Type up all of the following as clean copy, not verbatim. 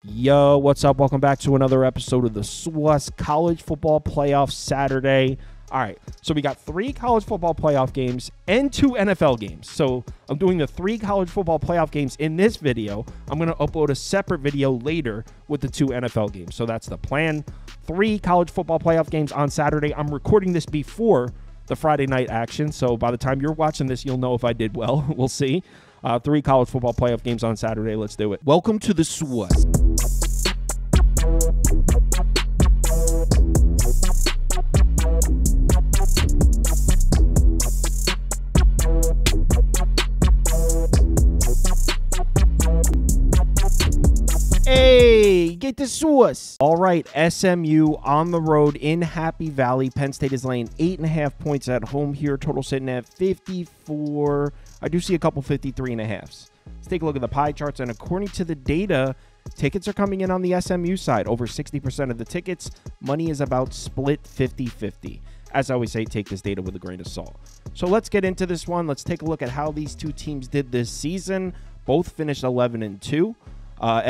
Yo, what's up? Welcome back to another episode of the SWUS College Football Playoff Saturday. All right, so we got 3 college football playoff games and 2 NFL games. So I'm doing the 3 college football playoff games in this video. I'm going to upload a separate video later with the 2 NFL games. So that's the plan. 3 college football playoff games on Saturday. I'm recording this before the Friday night action. So by the time you're watching this, you'll know if I did well. We'll see. 3 college football playoff games on Saturday. Let's do it. Welcome to the SWUS. Hey, get the SWUS. All right, SMU on the road in Happy Valley. Penn State is laying 8.5 points at home here. Total sitting at 54. I do see a couple 53.5s. Let's take a look at the pie charts, and according to the data, tickets are coming in on the SMU side. Over 60% of the tickets. Money is about split 50-50. As I always say, take this data with a grain of salt. So let's get into this one. Let's take a look at how these two teams did this season. Both finished 11-2.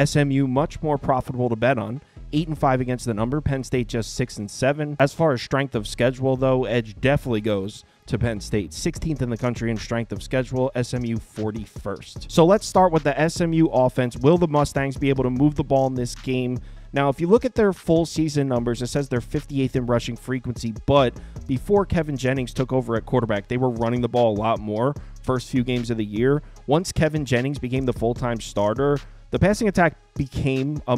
SMU much more profitable to bet on. 8-5 against the number. Penn State just 6-7. As far as strength of schedule, though, edge definitely goes to Penn State. 16th in the country in strength of schedule. SMU 41st. So let's start with the SMU offense. Will the Mustangs be able to move the ball in this game? Now, if you look at their full season numbers, it says they're 58th in rushing frequency, but before Kevin Jennings took over at quarterback, they were running the ball a lot more first few games of the year. Once Kevin Jennings became the full-time starter, the passing attack became a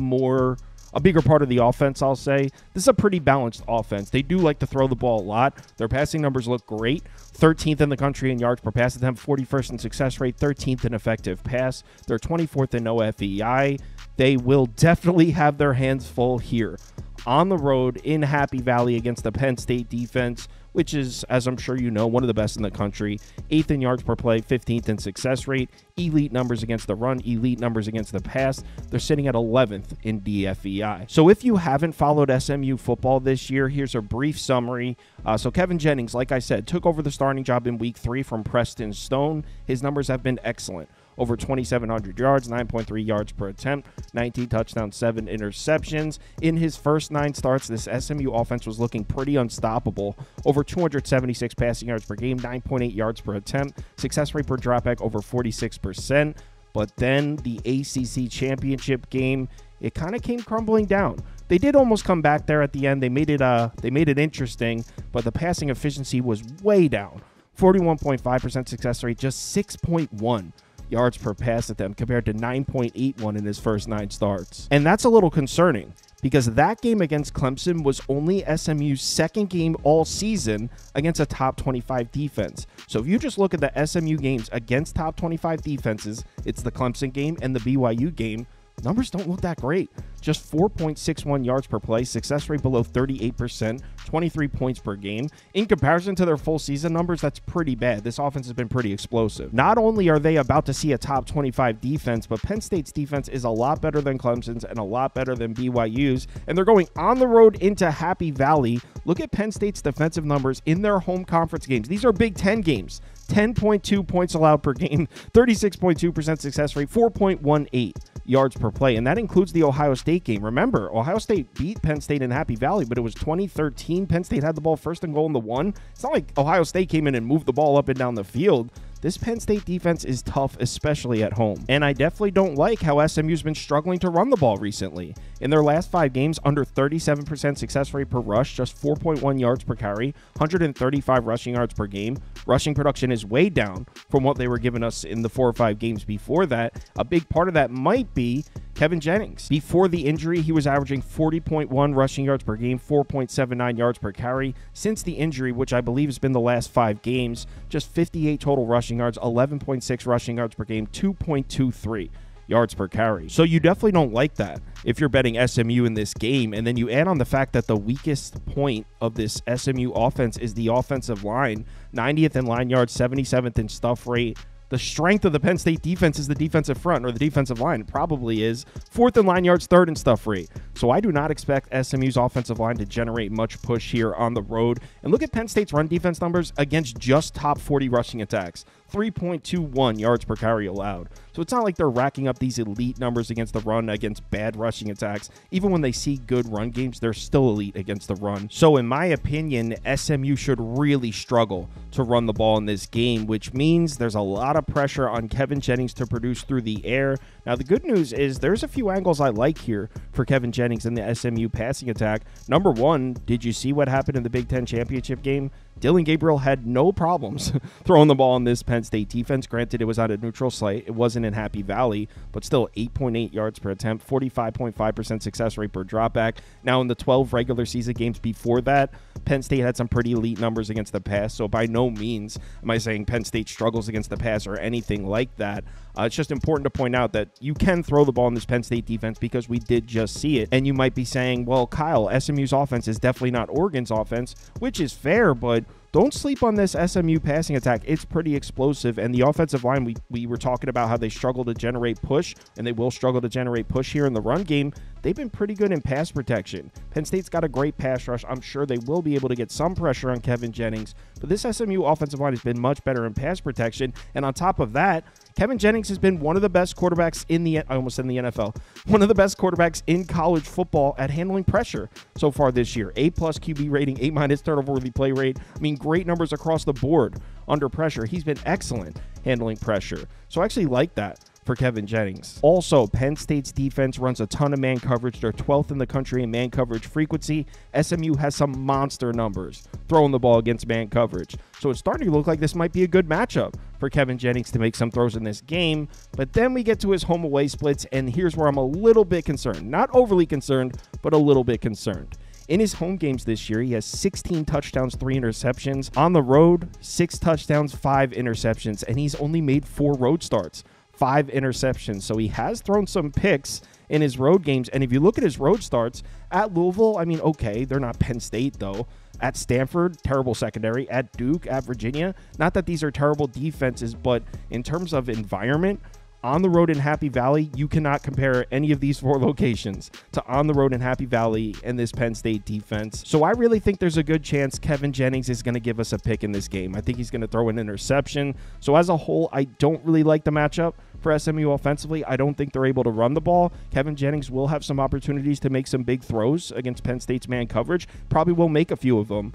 bigger part of the offense, I'll say. This is a pretty balanced offense. They do like to throw the ball a lot. Their passing numbers look great. 13th in the country in yards per pass attempt, 41st in success rate, 13th in effective pass. They're 24th in OFEI. They will definitely have their hands full here on the road in Happy Valley against the Penn State defense, which is, as I'm sure you know, one of the best in the country. 8th in yards per play, 15th in success rate, elite numbers against the run, elite numbers against the pass. They're sitting at 11th in DFEI. So if you haven't followed SMU football this year, here's a brief summary. So Kevin Jennings, like I said, took over the starting job in week 3 from Preston Stone. His numbers have been excellent. Over 2,700 yards, 9.3 yards per attempt, 19 touchdowns, 7 interceptions. In his first 9 starts, this SMU offense was looking pretty unstoppable. Over 276 passing yards per game, 9.8 yards per attempt, success rate per dropback over 46%. But then the ACC championship game, it kind of came crumbling down. They did almost come back there at the end. They made it interesting, but the passing efficiency was way down. 41.5% success rate, just 6.1 yards per pass attempt compared to 9.81 in his first 9 starts. And that's a little concerning because that game against Clemson was only SMU's second game all season against a top 25 defense. So if you just look at the SMU games against top 25 defenses, it's the Clemson game and the BYU game. Numbers don't look that great. Just 4.61 yards per play, success rate below 38%, 23 points per game. In comparison to their full season numbers, that's pretty bad. This offense has been pretty explosive. Not only are they about to see a top 25 defense, but Penn State's defense is a lot better than Clemson's and a lot better than BYU's, and they're going on the road into Happy Valley. Look at Penn State's defensive numbers in their home conference games. These are Big Ten games. 10.2 points allowed per game, 36.2% success rate, 4.18 yards per play, and that includes the Ohio State game. Remember, Ohio State beat Penn State in Happy Valley, but it was 2013. Penn State had the ball first and goal in the 1. It's not like Ohio State came in and moved the ball up and down the field. This Penn State defense is tough, especially at home. And I definitely don't like how SMU's been struggling to run the ball recently. In their last 5 games, under 37% success rate per rush, just 4.1 yards per carry, 135 rushing yards per game. Rushing production is way down from what they were giving us in the 4 or 5 games before that. A big part of that might be Kevin Jennings. Before the injury, he was averaging 40.1 rushing yards per game, 4.79 yards per carry. Since the injury, which I believe has been the last 5 games, just 58 total rushing yards, 11.6 rushing yards per game, 2.23 yards per carry. So you definitely don't like that if you're betting SMU in this game. And then you add on the fact that the weakest point of this SMU offense is the offensive line. 90th in line yards, 77th in stuff rate. The strength of the Penn State defense is the defensive front, or the defensive line. It probably is. 4th in line yards, 3rd in stuff rate. So I do not expect SMU's offensive line to generate much push here on the road. And look at Penn State's run defense numbers against just top 40 rushing attacks. 3.21 yards per carry allowed. So it's not like they're racking up these elite numbers against the run against bad rushing attacks. Even when they see good run games, they're still elite against the run. So in my opinion, SMU should really struggle to run the ball in this game, which means there's a lot of pressure on Kevin Jennings to produce through the air. Now, the good news is there's a few angles I like here for Kevin Jennings in the SMU passing attack. Number one, did you see what happened in the Big Ten championship game? Dylan Gabriel had no problems throwing the ball in this Penn State defense. Granted, it was on a neutral site. It wasn't in Happy Valley, but still 8.8 yards per attempt, 45.5% success rate per dropback. Now, in the 12 regular season games before that, Penn State had some pretty elite numbers against the pass. So by no means am I saying Penn State struggles against the pass or anything like that. It's just important to point out that you can throw the ball in this Penn State defense because we did just see it. And you might be saying, well, Kyle, SMU's offense is definitely not Oregon's offense, which is fair, but don't sleep on this SMU passing attack. It's pretty explosive. And the offensive line, we were talking about how they struggle to generate push, and they will struggle to generate push here in the run game. They've been pretty good in pass protection. Penn State's got a great pass rush. I'm sure they will be able to get some pressure on Kevin Jennings, but this SMU offensive line has been much better in pass protection. And on top of that, Kevin Jennings has been one of the best quarterbacks in the NFL, one of the best quarterbacks in college football at handling pressure so far this year. A+ QB rating, A- turnover-worthy play rate. I mean, great numbers across the board under pressure. He's been excellent handling pressure. So I actually like that for Kevin Jennings. Also, Penn State's defense runs a ton of man coverage. They're 12th in the country in man coverage frequency. SMU has some monster numbers throwing the ball against man coverage. So it's starting to look like this might be a good matchup for Kevin Jennings to make some throws in this game. But then we get to his home away splits, and here's where I'm a little bit concerned. Not overly concerned, but a little bit concerned. In his home games this year, he has 16 touchdowns, 3 interceptions. On the road, 6 touchdowns, 5 interceptions, and he's only made 4 road starts. 5 interceptions. So he has thrown some picks in his road games. And if you look at his road starts at Louisville, I mean, okay, they're not Penn State though. At Stanford, terrible secondary. At Duke, at Virginia, not that these are terrible defenses, but in terms of environment, on the road in Happy Valley, you cannot compare any of these 4 locations to on the road in Happy Valley and this Penn State defense. So I really think there's a good chance Kevin Jennings is going to give us a pick in this game. I think he's going to throw an interception. So as a whole, I don't really like the matchup for SMU offensively. I don't think they're able to run the ball. Kevin Jennings will have some opportunities to make some big throws against Penn State's man coverage. Probably will make a few of them.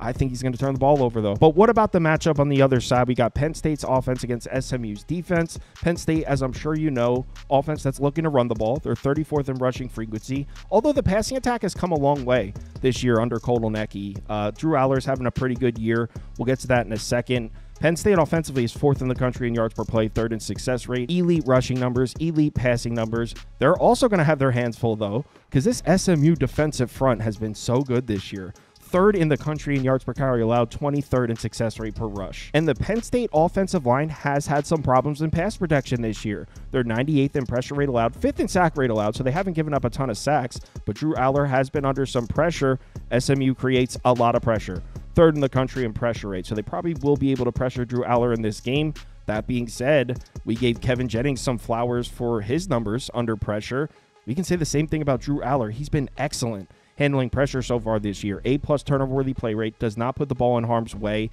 I think he's going to turn the ball over, though. But what about the matchup on the other side? We got Penn State's offense against SMU's defense. Penn State, as I'm sure you know, offense that's looking to run the ball. They're 34th in rushing frequency, although the passing attack has come a long way this year under Kotelnicki. Drew Aller's having a pretty good year. We'll get to that in a second. Penn State offensively is 4th in the country in yards per play, 3rd in success rate, elite rushing numbers, elite passing numbers. They're also going to have their hands full, though, because this SMU defensive front has been so good this year. 3rd in the country in yards per carry allowed, 23rd in success rate per rush. And the Penn State offensive line has had some problems in pass protection this year. They're 98th in pressure rate allowed, 5th in sack rate allowed, so they haven't given up a ton of sacks, but Drew Aller has been under some pressure. SMU creates a lot of pressure. 3rd in the country in pressure rate, so they probably will be able to pressure Drew Aller in this game. That being said, we gave Kevin Jennings some flowers for his numbers under pressure. We can say the same thing about Drew Aller. He's been excellent handling pressure so far this year. A+ turnover-worthy play rate, does not put the ball in harm's way.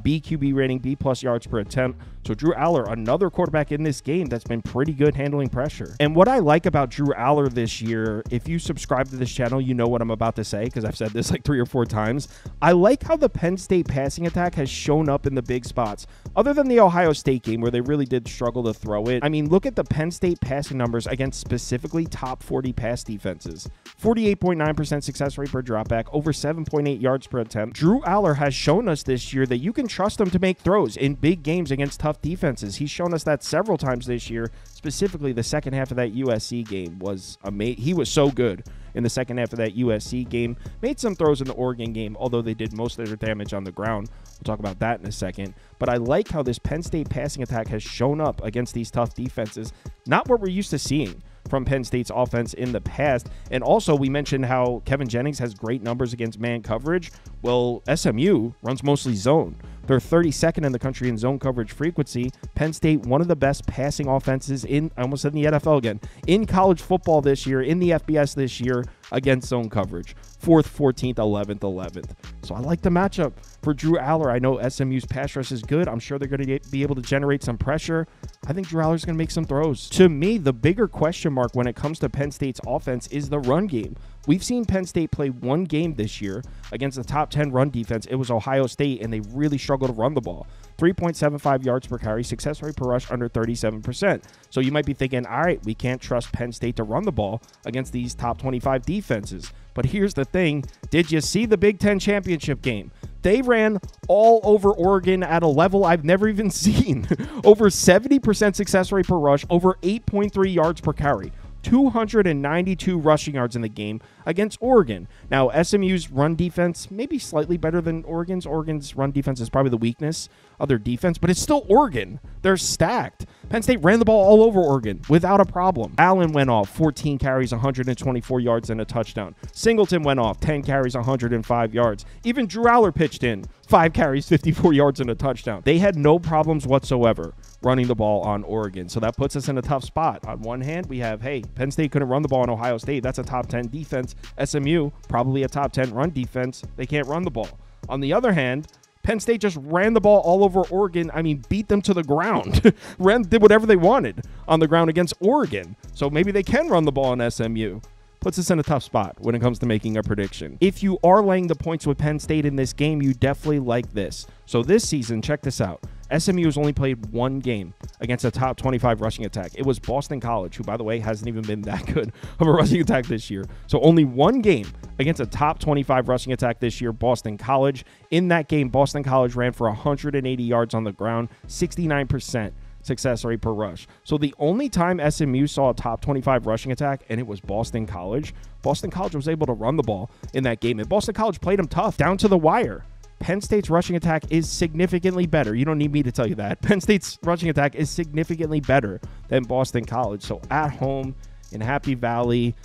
B QB rating, B+ yards per attempt. So Drew Aller, another quarterback in this game that's been pretty good handling pressure. And what I like about Drew Aller this year, if you subscribe to this channel, you know what I'm about to say because I've said this like 3 or 4 times. I like how the Penn State passing attack has shown up in the big spots. Other than the Ohio State game where they really did struggle to throw it. I mean, look at the Penn State passing numbers against specifically top 40 pass defenses. 48.9% success rate per dropback, over 7.8 yards per attempt. Drew Aller has shown us this year that you can trust him to make throws in big games against tough defenses. He's shown us that several times this year. Specifically, the second half of that USC game was amazing. He was so good in the second half of that USC game. Made some throws in the Oregon game, although they did most of their damage on the ground. We'll talk about that in a second. But I like how this Penn State passing attack has shown up against these tough defenses. Not what we're used to seeing from Penn State's offense in the past. And also, we mentioned how Kevin Jennings has great numbers against man coverage. Well, SMU runs mostly zone They're 32nd in the country in zone coverage frequency. Penn State, one of the best passing offenses in, I almost said in the NFL again, in college football this year, in the FBS this year against zone coverage. 4th, 14th, 11th. So I like the matchup for Drew Aller. I know SMU's pass rush is good. I'm sure they're going to be able to generate some pressure. I think Drew Aller's going to make some throws. To me, the bigger question mark when it comes to Penn State's offense is the run game. We've seen Penn State play one game this year against the top 10 run defense. It was Ohio State, and they really struggled to run the ball. 3.75 yards per carry, success rate per rush under 37%. So you might be thinking, all right, we can't trust Penn State to run the ball against these top 25 defenses. But here's the thing. Did you see the Big Ten championship game? They ran all over Oregon at a level I've never even seen. Over 70% success rate per rush, over 8.3 yards per carry. 292 rushing yards in the game against Oregon. Now, SMU's run defense may be slightly better than Oregon's. Oregon's run defense is probably the weakness of their defense, but it's still Oregon. They're stacked. Penn State ran the ball all over Oregon without a problem. Allen went off, 14 carries, 124 yards, and a touchdown. Singleton went off, 10 carries, 105 yards. Even Drew Aller pitched in, 5 carries, 54 yards, and a touchdown. They had no problems whatsoever running the ball on Oregon. So that puts us in a tough spot. On one hand, we have, hey, Penn State couldn't run the ball on Ohio State. That's a top 10 defense. SMU, probably a top 10 run defense. They can't run the ball. On the other hand, Penn State just ran the ball all over Oregon. I mean, beat them to the ground. Did whatever they wanted on the ground against Oregon. So maybe they can run the ball on SMU. Puts us in a tough spot when it comes to making a prediction. If you are laying the points with Penn State in this game, you definitely like this. So this season, check this out. SMU has only played one game against a top 25 rushing attack. It was Boston College, who, by the way, hasn't even been that good of a rushing attack this year. So only one game against a top 25 rushing attack this year, Boston College. In that game, Boston College ran for 180 yards on the ground, 69% success rate per rush. So the only time SMU saw a top 25 rushing attack, and it was Boston College was able to run the ball in that game. And Boston College played them tough, down to the wire. Penn State's rushing attack is significantly better. You don't need me to tell you that. Penn State's rushing attack is significantly better than Boston College. So at home in Happy Valley,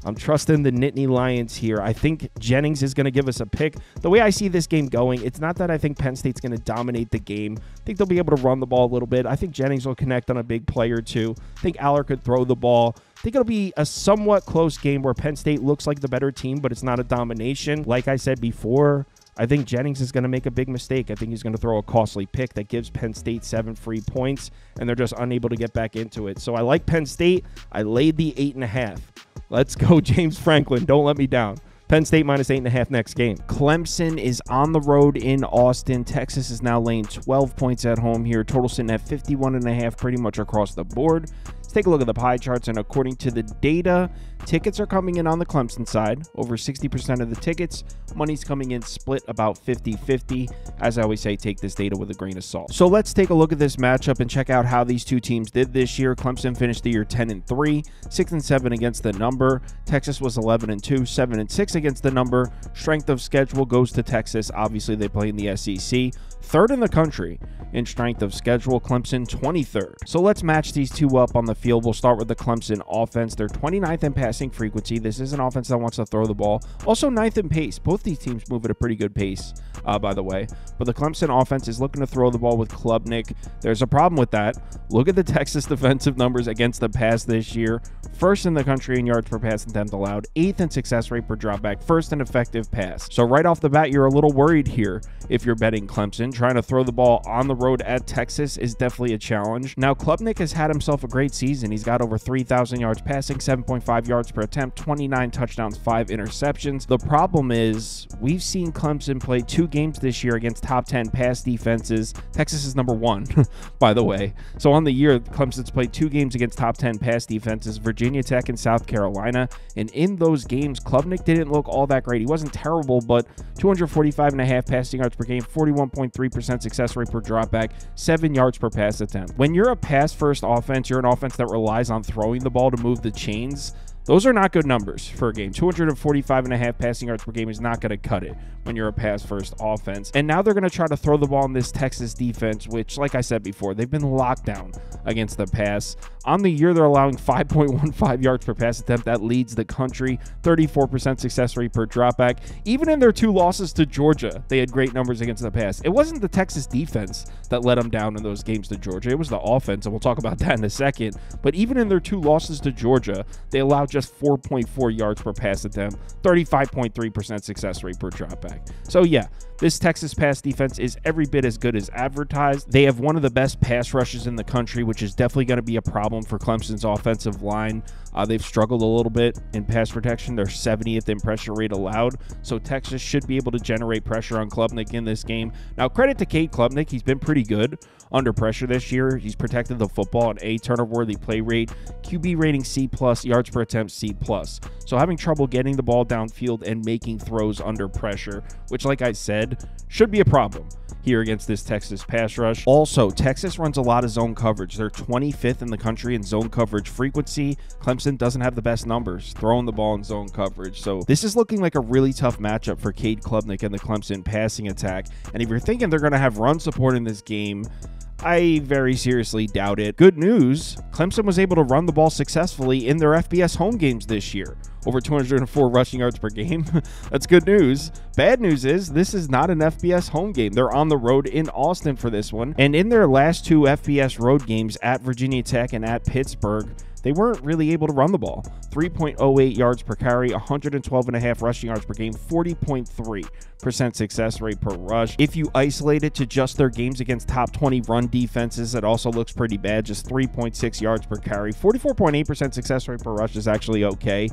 I'm trusting the Nittany Lions here. I think Jennings is going to give us a pick. The way I see this game going, it's not that I think Penn State's going to dominate the game. I think they'll be able to run the ball a little bit. I think Jennings will connect on a big play or two. I think Aller could throw the ball. I think it'll be a somewhat close game where Penn State looks like the better team, but it's not a domination. Like I said before, I think Jennings is going to make a big mistake. I think he's going to throw a costly pick that gives Penn State 7 free points, and they're just unable to get back into it. So I like Penn State. I laid the 8.5. Let's go, James Franklin. Don't let me down. Penn State minus 8.5 next game. Clemson is on the road in Austin. Texas is now laying 12 points at home here. Total sitting at 51.5 pretty much across the board. Let's take a look at the pie charts, and according to the data, tickets are coming in on the Clemson side. Over 60% of the tickets. Money's coming in split about 50-50. As I always say, take this data with a grain of salt. So let's take a look at this matchup and check out how these two teams did this year. Clemson finished the year 10-3, 6-7 against the number. Texas was 11-2, 7-6 against the number. Strength of schedule goes to Texas. Obviously, they play in the SEC. Third in the country in strength of schedule, Clemson 23rd. So let's match these two up on the field. We'll start with the Clemson offense. They're 29th in passing frequency. This is an offense that wants to throw the ball. Also 9th in pace. Both these teams move at a pretty good pace, by the way. But the Clemson offense is looking to throw the ball with Klubnik. There's a problem with that. Look at the Texas defensive numbers against the pass this year. First in the country in yards per pass attempt allowed. 8th in success rate per dropback. First in effective pass. So right off the bat, you're a little worried here if you're betting Clemson. Trying to throw the ball on the road at Texas is definitely a challenge. Now, Klubnik has had himself a great season. He's got over 3,000 yards passing, 7.5 yards per attempt, 29 touchdowns, 5 interceptions. The problem is we've seen Clemson play 2 games this year against top 10 pass defenses. Texas is number 1, by the way. So on the year, Clemson's played 2 games against top 10 pass defenses, Virginia Tech and South Carolina. And in those games, Klubnik didn't look all that great. He wasn't terrible, but 245.5 passing yards per game, 41.3% success rate per dropback, 7 yards per pass attempt. When you're a pass-first offense, you're an offense that relies on throwing the ball to move the chains. Those are not good numbers for a game. 245.5 passing yards per game is not going to cut it when you're a pass-first offense. And now they're going to try to throw the ball in this Texas defense, which, like I said before, they've been locked down against the pass. On the year, they're allowing 5.15 yards per pass attempt. That leads the country. 34% success rate per dropback. Even in their 2 losses to Georgia, they had great numbers against the pass. It wasn't the Texas defense that let them down in those games to Georgia. It was the offense, and we'll talk about that in a second. But even in their 2 losses to Georgia, they allowed just 4.4 yards per pass attempt, 35.3% success rate per dropback. So yeah, this Texas pass defense is every bit as good as advertised. They have one of the best pass rushes in the country, which is definitely going to be a problem for Clemson's offensive line. They've struggled a little bit in pass protection. They're 70th in pressure rate allowed, so Texas should be able to generate pressure on Klubnik in this game. Now, credit to Cade Klubnik. He's been pretty good under pressure this year. He's protected the football at A, turnover-worthy play rate, QB rating C+, yards per attempt C+. So having trouble getting the ball downfield and making throws under pressure, which, like I said, should be a problem here against this Texas pass rush. Also, Texas runs a lot of zone coverage. They're 25th in the country in zone coverage frequency. Clemson doesn't have the best numbers throwing the ball in zone coverage. So this is looking like a really tough matchup for Cade Klubnik and the Clemson passing attack. And if you're thinking they're going to have run support in this game, I very seriously doubt it. Good news, Clemson was able to run the ball successfully in their FBS home games this year. Over 204 rushing yards per game. That's good news. Bad news is this is not an FBS home game. They're on the road in Austin for this one. And in their last 2 FBS road games at Virginia Tech and at Pittsburgh, they weren't really able to run the ball. 3.08 yards per carry, 112.5 rushing yards per game, 40.3% success rate per rush. If you isolate it to just their games against top 20 run defenses, it also looks pretty bad. Just 3.6 yards per carry. 44.8% success rate per rush is actually okay.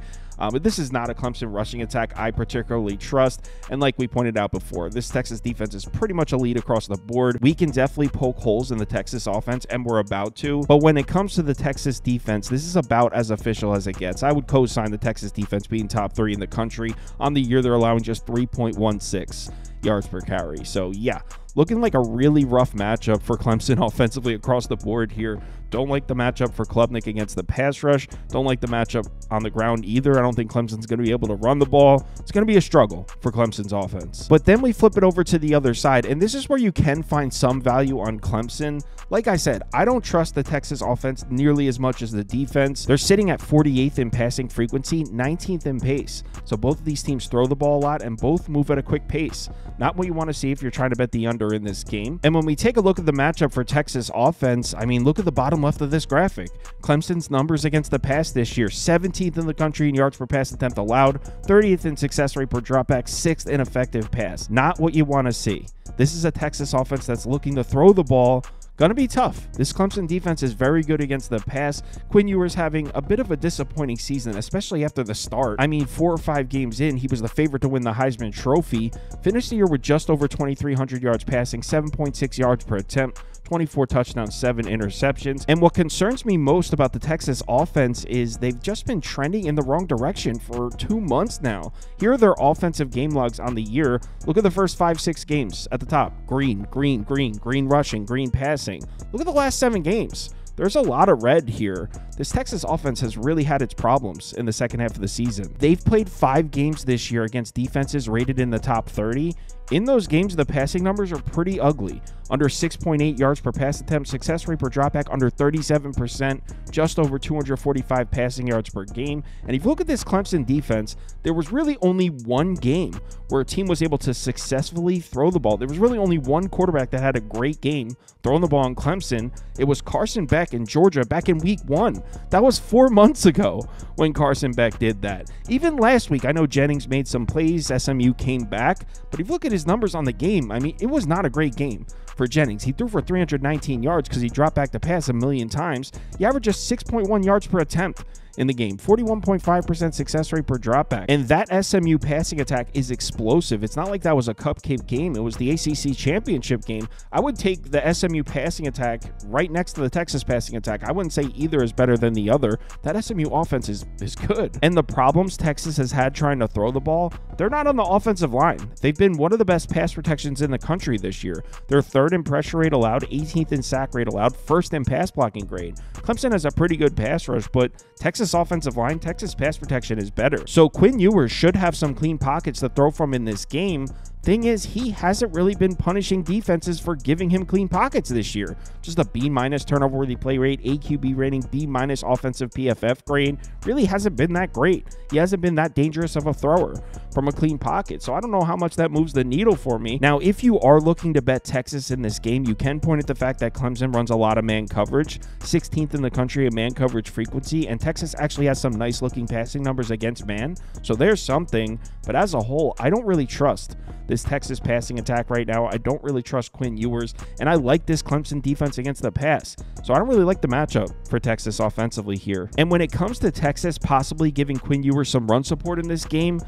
But this is not a Clemson rushing attack I particularly trust. And like we pointed out before, this Texas defense is pretty much elite across the board. We can definitely poke holes in the Texas offense, and we're about to. But when it comes to the Texas defense, this is about as official as it gets. I would co-sign the Texas defense being top 3 in the country. On the year, they're allowing just 3.16 yards per carry. So yeah, looking like a really rough matchup for Clemson offensively across the board here. Don't like the matchup for Klubnik against the pass rush. Don't like the matchup on the ground either. I don't think Clemson's going to be able to run the ball. It's going to be a struggle for Clemson's offense. But then we flip it over to the other side, and this is where you can find some value on Clemson. Like I said, I don't trust the Texas offense nearly as much as the defense. They're sitting at 48th in passing frequency, 19th in pace. So both of these teams throw the ball a lot and both move at a quick pace. Not what you want to see if you're trying to bet the under in this game. And when we take a look at the matchup for Texas offense, I mean, look at the bottom left of this graphic. Clemson's numbers against the pass this year: 17th in the country in yards per pass attempt allowed, 30th in success rate per dropback, 6th in effective pass. Not what you want to see. This is a Texas offense that's looking to throw the ball. Gonna be tough. This Clemson defense is very good against the pass. Quinn Ewers having a bit of a disappointing season, especially after the start. I mean, 4 or 5 games in, he was the favorite to win the Heisman Trophy. Finished the year with just over 2,300 yards passing, 7.6 yards per attempt, 24 touchdowns, 7 interceptions. And what concerns me most about the Texas offense is they've just been trending in the wrong direction for 2 months now. Here are their offensive game logs on the year. Look at the first 5-6 games at the top. Green, green, green, green rushing, green passing. Look at the last 7 games. There's a lot of red here. This Texas offense has really had its problems in the second half of the season. They've played 5 games this year against defenses rated in the top 30. In those games, the passing numbers are pretty ugly. Under 6.8 yards per pass attempt, success rate per dropback under 37%, just over 245 passing yards per game. And if you look at this Clemson defense, there was really only 1 game where a team was able to successfully throw the ball. There was really only 1 quarterback that had a great game throwing the ball in Clemson. It was Carson Beck in Georgia back in week 1. That was 4 months ago when Carson Beck did that. Even last week, I know Jennings made some plays. SMU came back. But if you look at his numbers on the game, I mean, it was not a great game for Jennings. He threw for 319 yards because he dropped back to pass a million times. He averaged just 6.1 yards per attempt in the game, 41.5% success rate per dropback. And that SMU passing attack is explosive. It's not like that was a cupcake game. It was the ACC championship game. I would take the SMU passing attack right next to the Texas passing attack. I wouldn't say either is better than the other. That SMU offense is good. And the problems Texas has had trying to throw the ball, they're not on the offensive line. They've been one of the best pass protections in the country this year. They're 3rd in pressure rate allowed, 18th in sack rate allowed, 1st in pass blocking grade. Clemson has a pretty good pass rush, but Texas Texas offensive line, Texas pass protection is better. So Quinn Ewers should have some clean pockets to throw from in this game. Thing is, he hasn't really been punishing defenses for giving him clean pockets this year. Just a B- turnover worthy play rate, AQB rating, B- offensive PFF grade. Really hasn't been that great. He hasn't been that dangerous of a thrower from a clean pocket. So I don't know how much that moves the needle for me. Now, if you are looking to bet Texas in this game, you can point at the fact that Clemson runs a lot of man coverage, 16th in the country in man coverage frequency, and Texas actually has some nice looking passing numbers against man. So there's something, but as a whole, I don't really trust this Texas passing attack right now. I don't really trust Quinn Ewers, and I like this Clemson defense against the pass. So I don't really like the matchup for Texas offensively here. And when it comes to Texas possibly giving Quinn Ewers some run support in this game,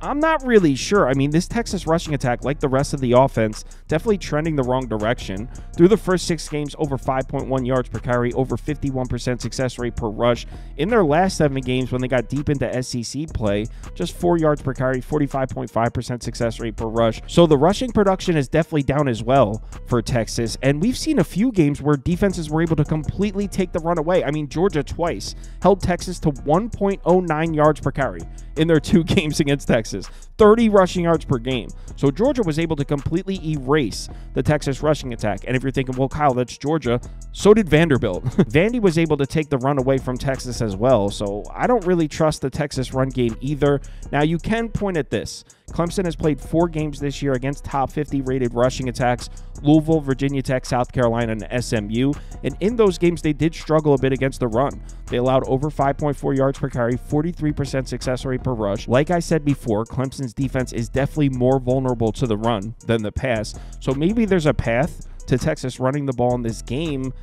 I'm not really sure. I mean, this Texas rushing attack, like the rest of the offense, definitely trending the wrong direction. Through the first 6 games, over 5.1 yards per carry, over 51% success rate per rush. In their last 7 games, when they got deep into SEC play, just 4 yards per carry, 45.5% success rate per rush. So the rushing production is definitely down as well for Texas. And we've seen a few games where defenses were able to completely take the run away. I mean, Georgia twice held Texas to 1.09 yards per carry in their 2 games against Texas. 30 rushing yards per game. So Georgia was able to completely erase the Texas rushing attack. And if you're thinking, well, Kyle, that's Georgia, so did Vanderbilt. Vandy was able to take the run away from Texas as well. So I don't really trust the Texas run game either. Now, you can point at this. Clemson has played 4 games this year against top 50 rated rushing attacks: Louisville, Virginia Tech, South Carolina, and SMU. And in those games, they did struggle a bit against the run. They allowed over 5.4 yards per carry, 43% success rate per rush. Like I said before, Clemson's defense is definitely more vulnerable to the run than the pass. So maybe there's a path to Texas running the ball in this game.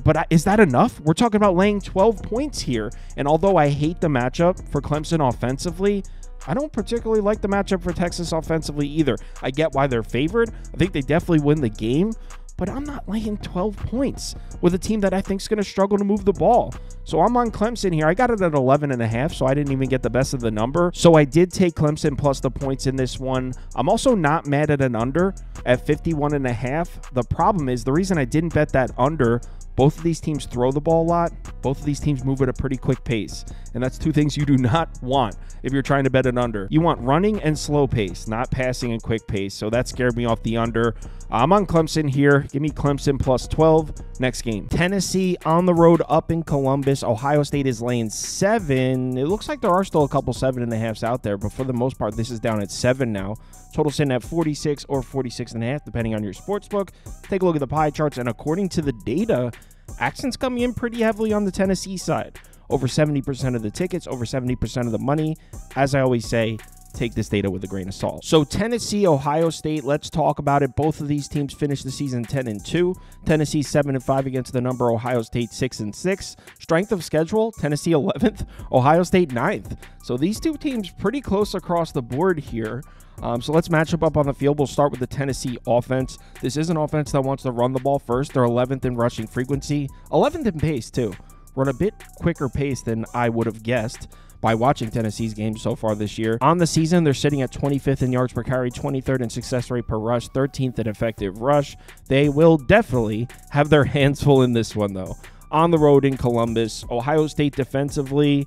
But is that enough? We're talking about laying 12 points here. And although I hate the matchup for Clemson offensively, I don't particularly like the matchup for Texas offensively either. I get why they're favored. I think they definitely win the game, but I'm not laying 12 points with a team that I think is going to struggle to move the ball. So I'm on Clemson here. I got it at 11.5, so I didn't even get the best of the number. So I did take Clemson plus the points in this one. I'm also not mad at an under at 51.5. The problem is, the reason I didn't bet that under, both of these teams throw the ball a lot. Both of these teams move at a pretty quick pace. And that's 2 things you do not want if you're trying to bet an under. You want running and slow pace, not passing and quick pace. So that scared me off the under. I'm on Clemson here. Give me Clemson plus 12. Next game. Tennessee on the road up in Columbus. Ohio State is laying 7. It looks like there are still a couple 7.5s out there, but for the most part, this is down at 7 now. Total sitting at 46 or 46.5, depending on your sports book. Take a look at the pie charts, and according to the data, action's coming in pretty heavily on the Tennessee side. Over 70% of the tickets, over 70% of the money. As I always say, take this data with a grain of salt. So Tennessee, Ohio State, let's talk about it. Both of these teams finished the season 10-2. Tennessee 7-5 against the number. Ohio State 6-6. Strength of schedule, Tennessee 11th, Ohio State 9th. So these 2 teams pretty close across the board here. So let's match up on the field. We'll start with the Tennessee offense. This is an offense that wants to run the ball first. They're 11th in rushing frequency, 11th in pace too. Run a bit quicker pace than I would have guessed by watching Tennessee's games so far this year. On the season, they're sitting at 25th in yards per carry, 23rd in success rate per rush, 13th in effective rush. They will definitely have their hands full in this one, though. On the road in Columbus, Ohio State defensively,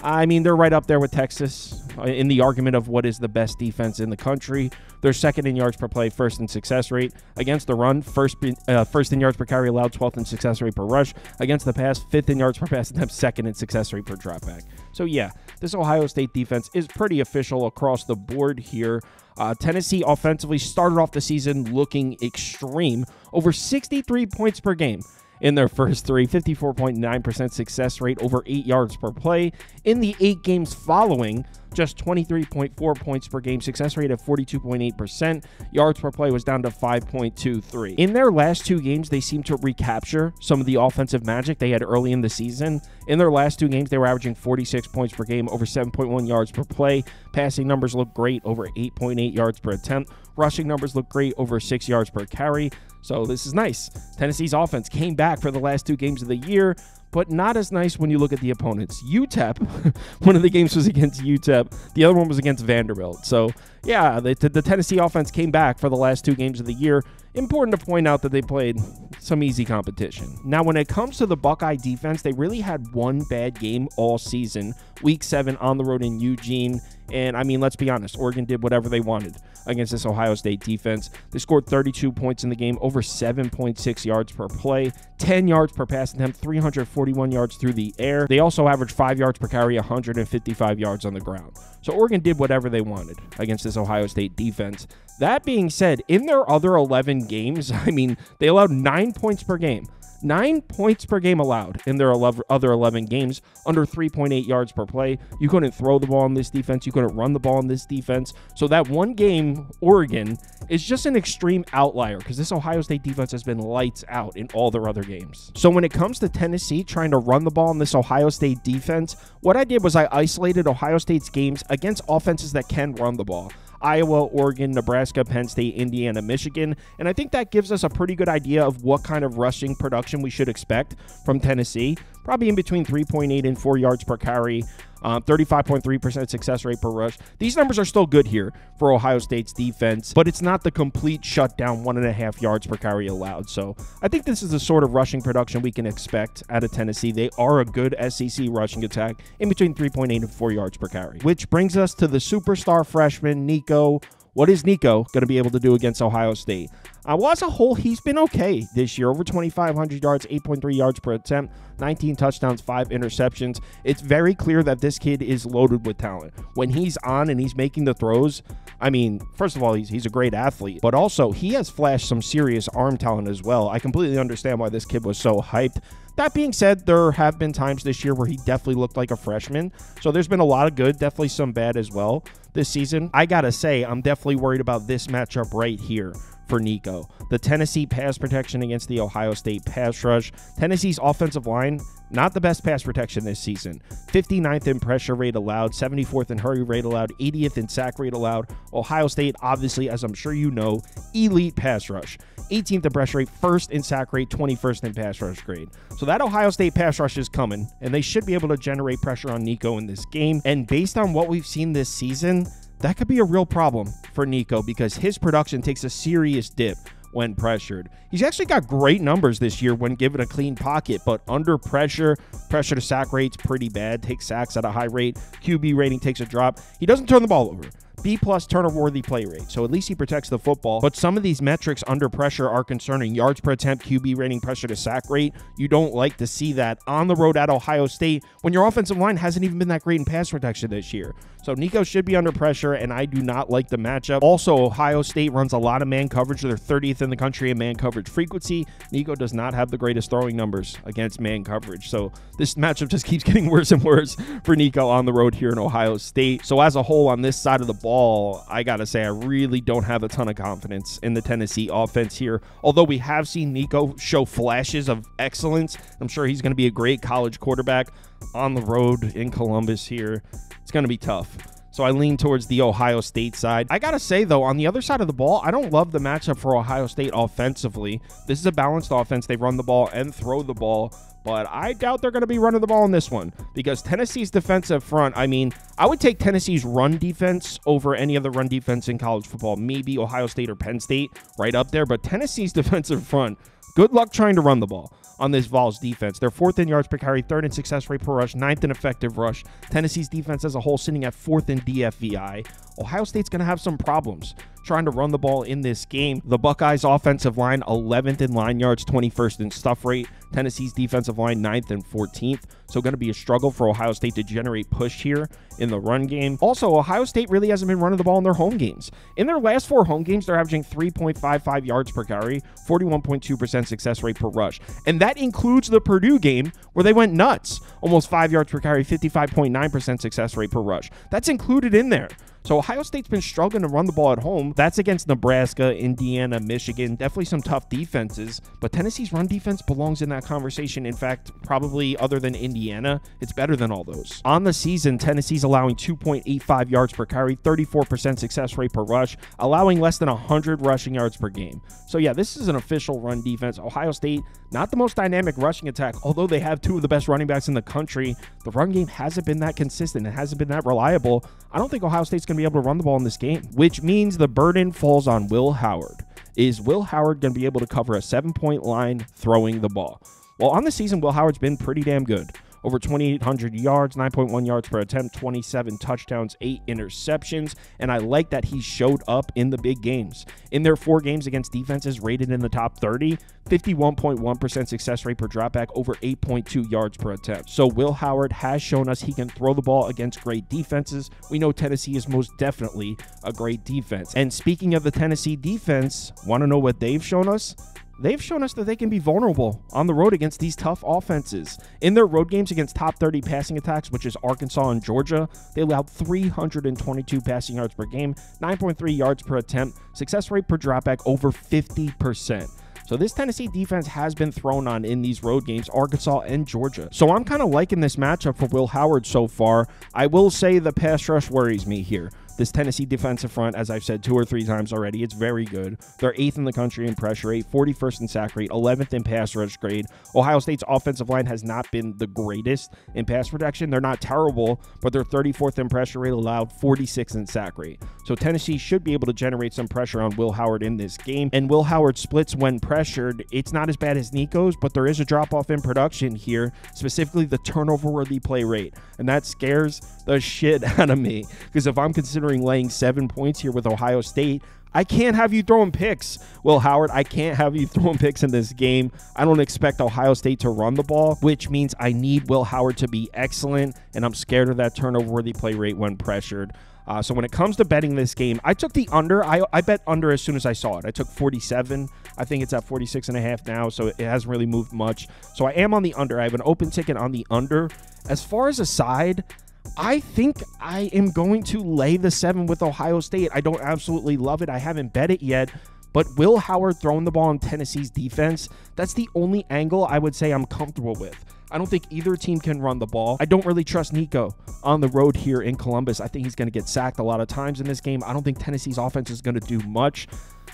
I mean, they're right up there with Texas in the argument of what is the best defense in the country. They're 2nd in yards per play, 1st in success rate. Against the run, first in yards per carry allowed, 12th in success rate per rush. Against the pass, 5th in yards per pass attempt, 2nd in success rate per dropback. So yeah, this Ohio State defense is pretty official across the board here. Tennessee offensively started off the season looking extreme. Over 63 points per game in their first 3, 54.9% success rate, over 8 yards per play. In the 8 games following, just 23.4 points per game, success rate of 42.8%. Yards per play was down to 5.23. In their last 2 games, they seem to recapture some of the offensive magic they had early in the season. In their last 2 games, they were averaging 46 points per game, over 7.1 yards per play. Passing numbers look great, over 8.8 yards per attempt. Rushing numbers look great, over 6 yards per carry. So this is nice. Tennessee's offense came back for the last 2 games of the year, but not as nice when you look at the opponents. UTEP, one of the games was against UTEP. The other one was against Vanderbilt. So, yeah, the Tennessee offense came back for the last 2 games of the year. Important to point out that they played some easy competition. Now, when it comes to the Buckeye defense, they really had one bad game all season. Week 7 on the road in Eugene. And, I mean, let's be honest, Oregon did whatever they wanted against this Ohio State defense. They scored 32 points in the game, over 7.6 yards per play, 10 yards per pass attempt, 341 yards through the air. They also averaged 5 yards per carry, 155 yards on the ground. So Oregon did whatever they wanted against this Ohio State defense. That being said, in their other 11 games, I mean, they allowed 9 points per game. 9 points per game allowed in their other 11 games, under 3.8 yards per play. You couldn't throw the ball in this defense. You couldn't run the ball in this defense. So that one game, Oregon, is just an extreme outlier because this Ohio State defense has been lights out in all their other games. So when it comes to Tennessee trying to run the ball in this Ohio State defense, what I did was I isolated Ohio State's games against offenses that can run the ball. Iowa, Oregon, Nebraska, Penn State, Indiana, Michigan. And I think that gives us a pretty good idea of what kind of rushing production we should expect from Tennessee. Probably in between 3.8 and 4 yards per carry, 35.3% success rate per rush. These numbers are still good here for Ohio State's defense, but it's not the complete shutdown 1.5 yards per carry allowed. So I think this is the sort of rushing production we can expect out of Tennessee. They are a good SEC rushing attack in between 3.8 and 4 yards per carry. Which brings us to the superstar freshman, Nico. What is Nico going to be able to do against Ohio State? Well, as a whole, he's been okay this year. Over 2,500 yards, 8.3 yards per attempt, 19 touchdowns, 5 interceptions. It's very clear that this kid is loaded with talent. When he's on and he's making the throws, I mean, first of all, he's a great athlete, but also he has flashed some serious arm talent as well. I completely understand why this kid was so hyped. That being said, there have been times this year where he definitely looked like a freshman. So there's been a lot of good, definitely some bad as well this season. I got to say, I'm definitely worried about this matchup right here for Nico. The Tennessee pass protection against the Ohio State pass rush. Tennessee's offensive line, not the best pass protection this season. 59th in pressure rate allowed, 74th in hurry rate allowed, 80th in sack rate allowed. Ohio State, obviously, as I'm sure you know, elite pass rush. 18th in pressure rate, 1st in sack rate, 21st in pass rush grade. So that Ohio State pass rush is coming, and they should be able to generate pressure on Nico in this game. And based on what we've seen this season, that could be a real problem for Nico because his production takes a serious dip when pressured. He's actually got great numbers this year when given a clean pocket, but under pressure to sack rate's pretty bad. Takes sacks at a high rate. QB rating takes a drop. He doesn't turn the ball over. B+ turnover-worthy play rate, so at least he protects the football. But some of these metrics under pressure are concerning. Yards per attempt, QB rating, pressure to sack rate. You don't like to see that on the road at Ohio State when your offensive line hasn't even been that great in pass protection this year. So Nico should be under pressure, and I do not like the matchup. Also, Ohio State runs a lot of man coverage. They're 30th in the country in man coverage frequency. Nico does not have the greatest throwing numbers against man coverage. So this matchup just keeps getting worse and worse for Nico on the road here in Ohio State. So as a whole, on this side of the ball, I gotta say I really don't have a ton of confidence in the Tennessee offense here. Although we have seen Nico show flashes of excellence, I'm sure he's going to be a great college quarterback. On the road in Columbus here, it's going to be tough. So I lean towards the Ohio State side. I gotta say, though, on the other side of the ball, I don't love the matchup for Ohio State offensively. This is a balanced offense. They run the ball and throw the ball. But I doubt they're going to be running the ball in this one because Tennessee's defensive front, I mean, I would take Tennessee's run defense over any other run defense in college football. Maybe Ohio State or Penn State right up there. But Tennessee's defensive front, good luck trying to run the ball on this Vols defense. They're 4th in yards per carry, 3rd in success rate per rush, 9th in effective rush. Tennessee's defense as a whole sitting at 4th in DFVI. Ohio State's going to have some problems trying to run the ball in this game. The Buckeyes offensive line, 11th in line yards, 21st in stuff rate. Tennessee's defensive line, 9th and 14th. So going to be a struggle for Ohio State to generate push here in the run game. Also, Ohio State really hasn't been running the ball in their home games. In their last 4 home games, they're averaging 3.55 yards per carry, 41.2% success rate per rush. And that includes the Purdue game where they went nuts. Almost 5 yards per carry, 55.9% success rate per rush. That's included in there. So Ohio State's been struggling to run the ball at home. That's against Nebraska, Indiana, Michigan. Definitely some tough defenses. But Tennessee's run defense belongs in that conversation. In fact, probably other than Indiana, it's better than all those. On the season, Tennessee's allowing 2.85 yards per carry, 34% success rate per rush, allowing less than 100 rushing yards per game. So yeah, this is an official run defense. Ohio State, Not the most dynamic rushing attack, although they have two of the best running backs in the country. The run game hasn't been that consistent. It hasn't been that reliable. I don't think Ohio State's going to be able to run the ball in this game, which means the burden falls on Will Howard. Is Will Howard going to be able to cover a 7-point line throwing the ball? Well, on the season, Will Howard's been pretty damn good. Over 2,800 yards, 9.1 yards per attempt, 27 touchdowns, 8 interceptions, and I like that he showed up in the big games. In their 4 games against defenses rated in the top 30, 51.1% success rate per dropback, over 8.2 yards per attempt. So Will Howard has shown us he can throw the ball against great defenses. We know Tennessee is most definitely a great defense. And speaking of the Tennessee defense, want to know what they've shown us? They've shown us that they can be vulnerable on the road against these tough offenses. In their road games against top 30 passing attacks, which is Arkansas and Georgia, they allowed 322 passing yards per game, 9.3 yards per attempt, success rate per dropback over 50%. So this Tennessee defense has been thrown on in these road games, Arkansas and Georgia. So I'm kind of liking this matchup for Will Howard so far. I will say the pass rush worries me here. This Tennessee defensive front, as I've said 2 or 3 times already, it's very good. They're 8th in the country in pressure rate, 41st in sack rate, 11th in pass rush grade. Ohio State's offensive line has not been the greatest in pass protection. They're not terrible, but they're 34th in pressure rate, allowed 46th in sack rate. So Tennessee should be able to generate some pressure on Will Howard in this game. And Will Howard splits when pressured. It's not as bad as Nico's, but there is a drop-off in production here, specifically the turnover-worthy play rate. And that scares the shit out of me, because if I'm considering laying 7 points here with Ohio State, I can't have you throwing picks, Will Howard. I can't have you throwing picks in this game. I don't expect Ohio State to run the ball, which means I need Will Howard to be excellent, and I'm scared of that turnover-worthy play rate when pressured. So when it comes to betting this game, I took the under. I bet under as soon as I saw it. I took 47. I think it's at 46.5 now, so it hasn't really moved much. So I am on the under. I have an open ticket on the under. As far as a side, I think I am going to lay the 7 with Ohio State. I don't absolutely love it. I haven't bet it yet. But Will Howard throwing the ball in Tennessee's defense, that's the only angle I would say I'm comfortable with. I don't think either team can run the ball. I don't really trust Nico on the road here in Columbus. I think he's going to get sacked a lot of times in this game. I don't think Tennessee's offense is going to do much.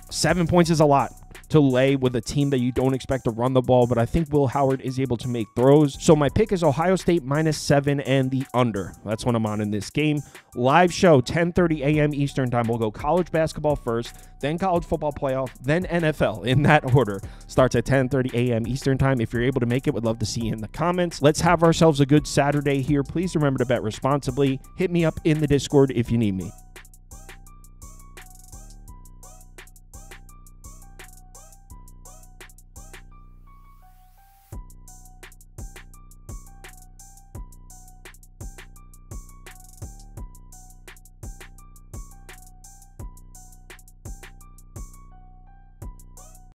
7 points is a lot to lay with a team that you don't expect to run the ball, but I think Will Howard is able to make throws. So my pick is Ohio State -7 and the under. That's what I'm on in this game. Live show, 10:30 a.m. Eastern time. We'll go college basketball first, then college football playoff, then NFL in that order. Starts at 10:30 a.m. Eastern time. If you're able to make it, would love to see you in the comments. Let's have ourselves a good Saturday here. Please remember to bet responsibly. Hit me up in the Discord if you need me.